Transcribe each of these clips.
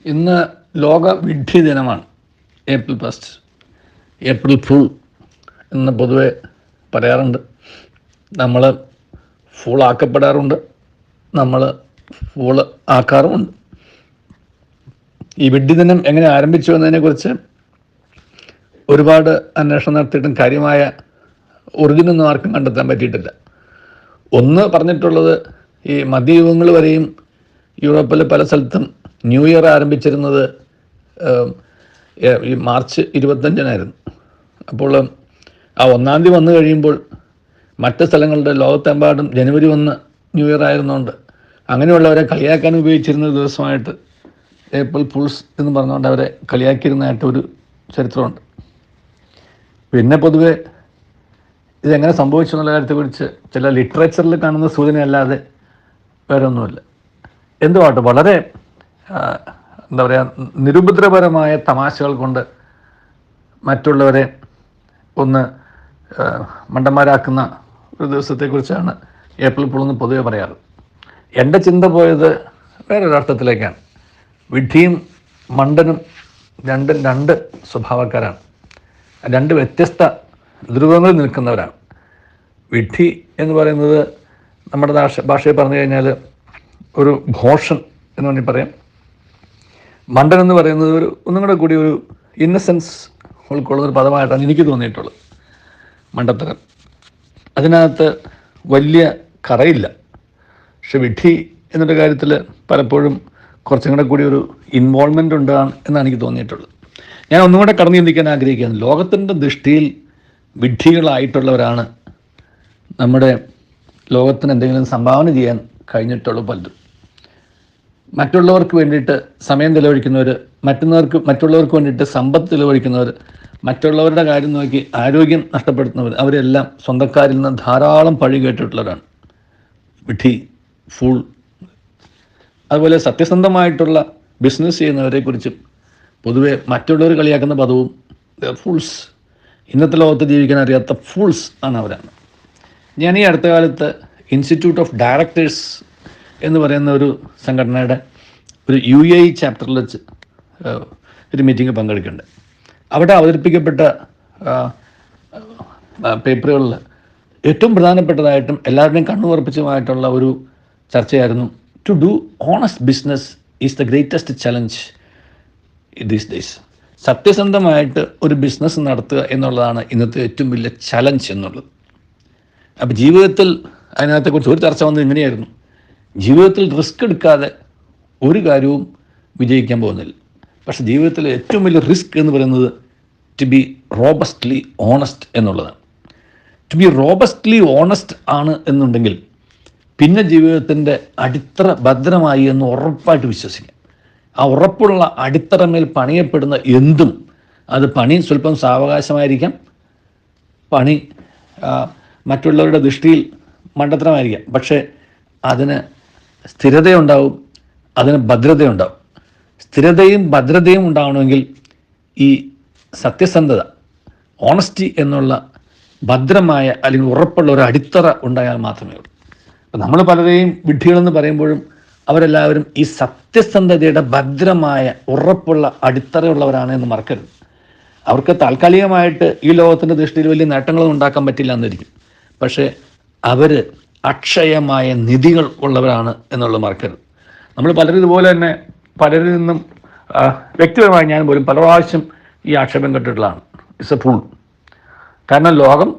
ഇന്ന് ലോക വിഡ്ഢി ദിനമാണ്. ഏപ്രിൽ 1. ഏപ്രിൽ ഫുൾ എന്ന് പൊതുവെ പറയാറുണ്ട്. നമ്മൾ ഫൂളാക്കപ്പെടാറുണ്ട്, നമ്മൾ ഫൂള് ആക്കാറുമുണ്ട്. ഈ വിഡ്ഢി ദിനം എങ്ങനെ ആരംഭിച്ചു എന്നതിനെക്കുറിച്ച് ഒരുപാട് അന്വേഷണം നടത്തിയിട്ടും കാര്യമായ ഒറിജിനൊന്നും ആർക്കും കണ്ടെത്താൻ പറ്റിയിട്ടില്ല. ഒന്ന് പറഞ്ഞിട്ടുള്ളത്, ഈ മധ്യയുഗങ്ങൾ വരെയും യൂറോപ്പിലെ പല സ്ഥലത്തും ന്യൂ ഇയർ ആരംഭിച്ചിരുന്നത് ഈ മാർച്ച് 25-നായിരുന്നു. അപ്പോൾ ആ 1-ാം തീയതി വന്നു കഴിയുമ്പോൾ മറ്റ് സ്ഥലങ്ങളുടെ ലോകത്തെമ്പാടും ജനുവരി 1 ന്യൂ ഇയർ ആയിരുന്നുകൊണ്ട് അങ്ങനെയുള്ളവരെ കളിയാക്കാൻ ഉപയോഗിച്ചിരുന്ന ദിവസമായിട്ട് ഏപ്രിൽ ഫുൾസ് എന്ന് പറഞ്ഞുകൊണ്ട് അവരെ കളിയാക്കിയിരുന്നതായിട്ടൊരു ചരിത്രമുണ്ട്. പിന്നെ പൊതുവെ ഇതെങ്ങനെ സംഭവിച്ചു എന്നുള്ള കാര്യത്തെക്കുറിച്ച് ചില ലിറ്ററേച്ചറിൽ കാണുന്ന സൂചനയല്ലാതെ വേറെ ഒന്നുമില്ല. എന്തുമാട്ടെ, വളരെ എന്താ പറയുക, നിരുപദ്രവപരമായ തമാശകൾ കൊണ്ട് മറ്റുള്ളവരെ ഒന്ന് മണ്ടന്മാരാക്കുന്ന ഒരു ദിവസത്തെക്കുറിച്ചാണ് ഏപ്രിൽ ഫുൾ എന്ന് പൊതുവെ പറയാറ്. എൻ്റെ ചിന്ത പോയത് വേറൊരർത്ഥത്തിലേക്കാണ്. വിഡ്ഢിയും മണ്ടനും രണ്ടും രണ്ട് സ്വഭാവക്കാരാണ്, രണ്ട് വ്യത്യസ്ത ധ്രുവങ്ങളിൽ നിൽക്കുന്നവരാണ്. വിഡ്ഢി എന്ന് പറയുന്നത് നമ്മുടെ ഭാഷയിൽ പറഞ്ഞു കഴിഞ്ഞാൽ ഒരു ഘോഷൻ എന്ന് വേണമെങ്കിൽ പറയാം. മണ്ടൻ എന്ന് പറയുന്നത് ഒന്നും കൂടെ കൂടി ഒരു ഇന്നസെൻസ് ഉൾക്കൊള്ളുന്നൊരു പദമായിട്ടാണ് എനിക്ക് തോന്നിയിട്ടുള്ളത്. മണ്ടത്തരം, അതിനകത്ത് വലിയ കറയില്ല. പക്ഷെ വിഡ്ഢി എന്നൊരു കാര്യത്തിൽ പലപ്പോഴും കുറച്ചും കൂടെ കൂടി ഒരു ഇൻവോൾവ്മെൻ്റ് ഉണ്ടാണ് എന്നാണ് എനിക്ക് തോന്നിയിട്ടുള്ളത്. ഞാൻ ഒന്നും കൂടെ കടന്നു ചിന്തിക്കാൻ ആഗ്രഹിക്കുകയാണ്. ലോകത്തിൻ്റെ ദൃഷ്ടിയിൽ വിഡ്ഢികളായിട്ടുള്ളവരാണ് നമ്മുടെ ലോകത്തിന് എന്തെങ്കിലും സംഭാവന ചെയ്യാൻ കഴിഞ്ഞിട്ടുള്ള പലരും. മറ്റുള്ളവർക്ക് വേണ്ടിയിട്ട് സമയം ചെലവഴിക്കുന്നവർ, മറ്റുള്ളവർക്ക് വേണ്ടിയിട്ട് സമ്പത്ത് ചെലവഴിക്കുന്നവർ, മറ്റുള്ളവരുടെ കാര്യം നോക്കി ആരോഗ്യം നഷ്ടപ്പെടുത്തുന്നവർ, അവരെല്ലാം സ്വന്തക്കാരിൽ നിന്ന് ധാരാളം പഴി കേട്ടിട്ടുള്ളവരാണ് വിഡ്ഢി, ഫൂൾ. അതുപോലെ സത്യസന്ധമായിട്ടുള്ള ബിസിനസ് ചെയ്യുന്നവരെക്കുറിച്ചും പൊതുവെ മറ്റുള്ളവർ കളിയാക്കുന്ന പദവും ഫൂൾസ്. ഇന്നത്തെ ലോകത്ത് ജീവിക്കാൻ അറിയാത്ത ഫൂൾസ് ആണ് അവരാണ്. ഞാൻ ഈ അടുത്ത കാലത്ത് ഇൻസ്റ്റിറ്റ്യൂട്ട് ഓഫ് ഡയറക്ടേഴ്സ് എന്ന് പറയുന്ന ഒരു സംഘടനയുടെ ഒരു UAE ചാപ്റ്ററിൽ വെച്ച് ഒരു മീറ്റിംഗ് പങ്കെടുക്കുന്നുണ്ട്. അവിടെ അവതരിപ്പിക്കപ്പെട്ട പേപ്പറുകളിൽ ഏറ്റവും പ്രധാനപ്പെട്ടതായിട്ടും എല്ലാവരുടെയും കണ്ണുറപ്പിച്ചുമായിട്ടുള്ള ഒരു ചർച്ചയായിരുന്നു, to do honest business is the greatest challenge these days. സത്യസന്ധമായിട്ട് ഒരു ബിസിനസ് നടത്തുക എന്നുള്ളതാണ് ഇന്നത്തെ ഏറ്റവും വലിയ ചലഞ്ച് എന്നുള്ളത്. അപ്പോൾ ജീവിതത്തിൽ അതിനകത്തെക്കുറിച്ച് ഒരു ചർച്ച വന്നത് ഇങ്ങനെയായിരുന്നു: ജീവിതത്തിൽ റിസ്ക് എടുക്കാതെ ഒരു കാര്യവും വിജയിക്കാൻ പോകുന്നില്ല. പക്ഷെ ജീവിതത്തിൽ ഏറ്റവും വലിയ റിസ്ക് എന്ന് പറയുന്നത് ടു ബി റോബസ്റ്റ്ലി ഓണസ്റ്റ് എന്നുള്ളതാണ്. ടു ബി റോബസ്റ്റ്ലി ഓണസ്റ്റ് ആണ് എന്നുണ്ടെങ്കിൽ പിന്നെ ജീവിതത്തിൻ്റെ അടിത്തറ ഭദ്രമായി എന്ന് ഉറപ്പായിട്ട് വിശ്വസിക്കാം. ആ ഉറപ്പുള്ള അടിത്തറമേൽ പണിയപ്പെടുന്ന എന്തും, അത് പണി സ്വല്പം സാവകാശമായിരിക്കാം, പണി മറ്റുള്ളവരുടെ ദൃഷ്ടിയിൽ മണ്ടത്തരമായിരിക്കാം, പക്ഷേ അതിന് സ്ഥിരതയുണ്ടാവും, അതിന് ഭദ്രതയുണ്ടാവും. സ്ഥിരതയും ഭദ്രതയും ഉണ്ടാവണമെങ്കിൽ ഈ സത്യസന്ധത, ഓണസ്റ്റി എന്നുള്ള ഭദ്രമായ അല്ലെങ്കിൽ ഉറപ്പുള്ള ഒരു അടിത്തറ ഉണ്ടായാൽ മാത്രമേ ഉള്ളൂ. അപ്പം നമ്മൾ പലരെയും വിഡ്ഢികളെന്ന് പറയുമ്പോഴും അവരെല്ലാവരും ഈ സത്യസന്ധതയുടെ ഭദ്രമായ ഉറപ്പുള്ള അടിത്തറയുള്ളവരാണ് എന്ന് മറക്കരുത്. അവർക്ക് താൽക്കാലികമായിട്ട് ഈ ലോകത്തിൻ്റെ ദൃഷ്ടിയിൽ വലിയ നേട്ടങ്ങളൊന്നും ഉണ്ടാക്കാൻ പറ്റില്ല എന്നിരിക്കും, പക്ഷേ അവർ അക്ഷയമായ നിധികൾ ഉള്ളവരാണ് എന്നുള്ളത് മറക്കരുത്. നമ്മൾ പലരും ഇതുപോലെ തന്നെ പലരിൽ നിന്നും വ്യക്തിപരമായി ഞാൻ പോലും പല പ്രാവശ്യം ഈ ആക്ഷേപം കേട്ടിട്ടുള്ളതാണ്, ഇറ്റ്സ് എ ഫൂൾ. കാരണം ലോകം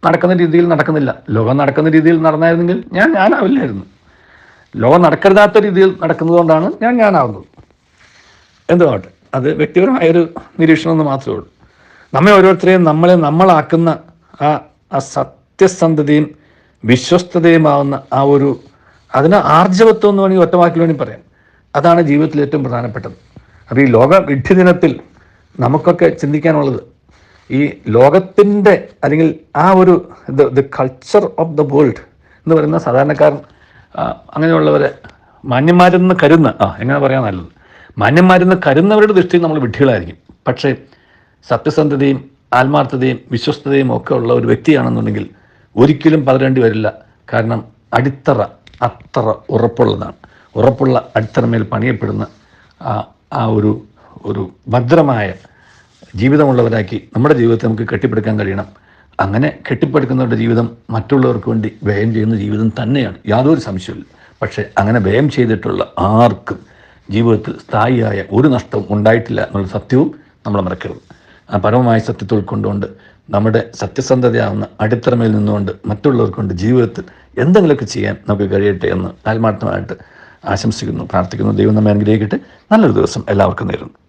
നടക്കുന്ന രീതിയിൽ നടക്കുന്നില്ല. ലോകം നടക്കുന്ന രീതിയിൽ നടന്നായിരുന്നെങ്കിൽ ഞാനാവില്ലായിരുന്നു. ലോകം നടക്കരുതാത്ത രീതിയിൽ നടക്കുന്നതുകൊണ്ടാണ് ഞാനാവുന്നത്. എന്തുമാവട്ടെ, അത് വ്യക്തിപരമായൊരു നിരീക്ഷണം എന്ന് മാത്രമേ ഉള്ളൂ. നമ്മെ ഓരോരുത്തരെയും നമ്മളാക്കുന്ന ആ സത്യസന്ധതയും വിശ്വസ്തതയുമാവുന്ന ആ ഒരു, അതിന് ആർജവത്വം എന്ന് വേണമെങ്കിൽ ഒറ്റവാക്കിൽ വേണമെങ്കിൽ പറയാം. അതാണ് ജീവിതത്തിൽ ഏറ്റവും പ്രധാനപ്പെട്ടത്. അപ്പോൾ ഈ ലോക വിഡ്ഢി ദിനത്തിൽ നമുക്കൊക്കെ ചിന്തിക്കാനുള്ളത്, ഈ ലോകത്തിൻ്റെ അല്ലെങ്കിൽ ആ ഒരു the culture of the world എന്ന് പറയുന്ന സാധാരണക്കാരൻ അങ്ങനെയുള്ളവരെ മാന്യന്മാരെന്ന് കരുതുന്ന, എങ്ങനെ പറയാൻ നല്ലത്, മാന്യന്മാരെന്ന് കരുതുന്നവരുടെ ദൃഷ്ടിയിൽ നമ്മൾ വിഡ്ഢികളായിരിക്കും. പക്ഷേ സത്യസന്ധതയും ആത്മാർത്ഥതയും വിശ്വസ്തതയും ഒക്കെ ഉള്ള ഒരു വ്യക്തിയാണെന്നുണ്ടെങ്കിൽ ഒരിക്കലും പതറേണ്ടി വരില്ല. കാരണം അടിത്തറ അത്ര ഉറപ്പുള്ളതാണ്. ഉറപ്പുള്ള അടിത്തറമേൽ പണിയപ്പെടുന്ന ആ ഒരു ഭദ്രമായ ജീവിതമുള്ളവരാക്കി നമ്മുടെ ജീവിതത്തെ നമുക്ക് കെട്ടിപ്പടുക്കാൻ കഴിയണം. അങ്ങനെ കെട്ടിപ്പടുക്കുന്നവരുടെ ജീവിതം മറ്റുള്ളവർക്ക് വേണ്ടി വ്യയം ചെയ്യുന്ന ജീവിതം തന്നെയാണ്, യാതൊരു സംശയമില്ല. പക്ഷേ അങ്ങനെ വ്യയം ചെയ്തിട്ടുള്ള ആർക്കും ജീവിതത്തിൽ സ്ഥായിയായ ഒരു നഷ്ടവും ഉണ്ടായിട്ടില്ല എന്നുള്ള സത്യവും നമ്മൾ മറക്കരുത്. ആ പരമമായ സത്യത്തെ ഉൾക്കൊണ്ടുകൊണ്ട് നമ്മുടെ സത്യസന്ധതയാവുന്ന അടിത്തറമേൽ നിന്നുകൊണ്ട് മറ്റുള്ളവർക്ക് കൊണ്ട് ജീവിതത്തിൽ എന്തെങ്കിലുമൊക്കെ ചെയ്യാൻ നമുക്ക് കഴിയട്ടെ എന്ന് ആത്മാർത്ഥമായിട്ട് ആശംസിക്കുന്നു, പ്രാർത്ഥിക്കുന്നു. ദൈവം നമ്മെ അനുഗ്രഹിക്കട്ടെ. നല്ലൊരു ദിവസം എല്ലാവർക്കും നേരുന്നു.